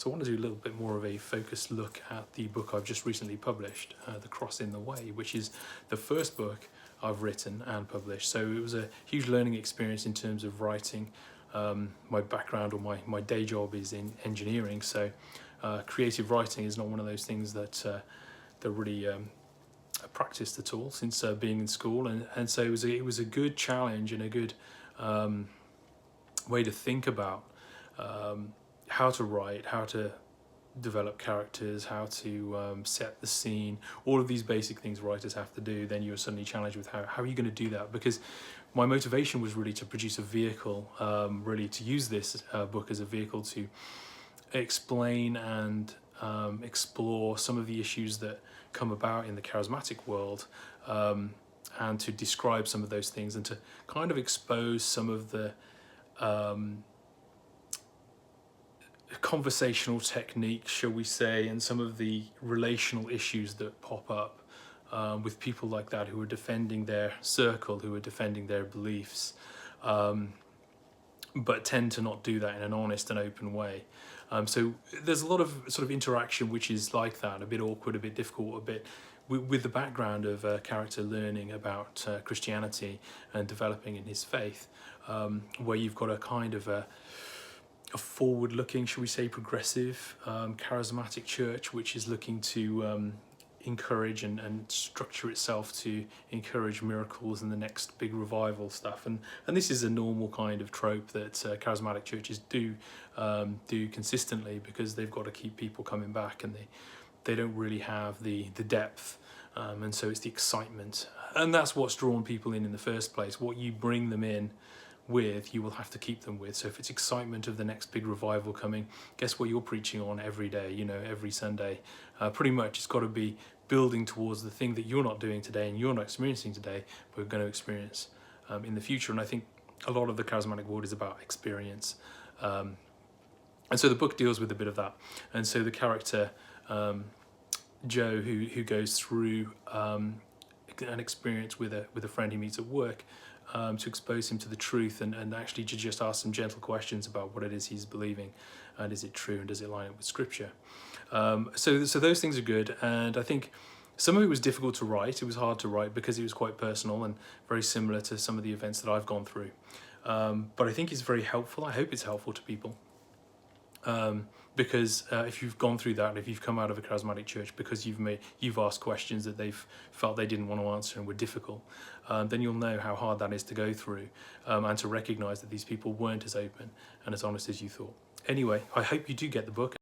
So I want to do a little bit more of a focused look at the book I've just recently published, The Cross in the Way, which is the first book I've written and published. So it was a huge learning experience in terms of writing. My background or my day job is in engineering, so creative writing is not one of those things that really practiced at all since being in school, and so it was a good challenge and a good way to think about how to write, how to develop characters, how to set the scene, all of these basic things writers have to do. Then you're suddenly challenged with how are you going to do that? Because my motivation was really to produce a vehicle, really to use this book as a vehicle to explain and explore some of the issues that come about in the charismatic world, and to describe some of those things and to kind of expose some of the conversational techniques, shall we say, and some of the relational issues that pop up with people like that who are defending their circle, who are defending their beliefs, but tend to not do that in an honest and open way. So there's a lot of sort of interaction which is like that, a bit awkward, a bit difficult, a bit with the background of a character learning about Christianity and developing in his faith, where you've got a kind of a forward-looking, shall we say, progressive, charismatic church which is looking to encourage and structure itself to encourage miracles and the next big revival stuff, and this is a normal kind of trope that charismatic churches do consistently, because they've got to keep people coming back, and they don't really have the depth, and so it's the excitement, and that's what's drawn people in the first place. What you bring them in with, you will have to keep them with. So if it's excitement of the next big revival coming, guess what you're preaching on every day, you know, every Sunday? Pretty much it's got to be building towards the thing that you're not doing today and you're not experiencing today, but we're going to experience in the future. And I think a lot of the charismatic world is about experience. And so the book deals with a bit of that. And so the character, Joe, who goes through an experience with a friend he meets at work, to expose him to the truth and actually to just ask some gentle questions about what it is he's believing, and is it true, and does it line up with scripture. So those things are good, and I think some of it was difficult to write. It was hard to write because it was quite personal and very similar to some of the events that I've gone through. But I think it's very helpful. I hope it's helpful to people. Because if you've gone through that, if you've come out of a charismatic church because you've asked questions that they've felt they didn't want to answer and were difficult, then you'll know how hard that is to go through, and to recognise that these people weren't as open and as honest as you thought. Anyway, I hope you do get the book.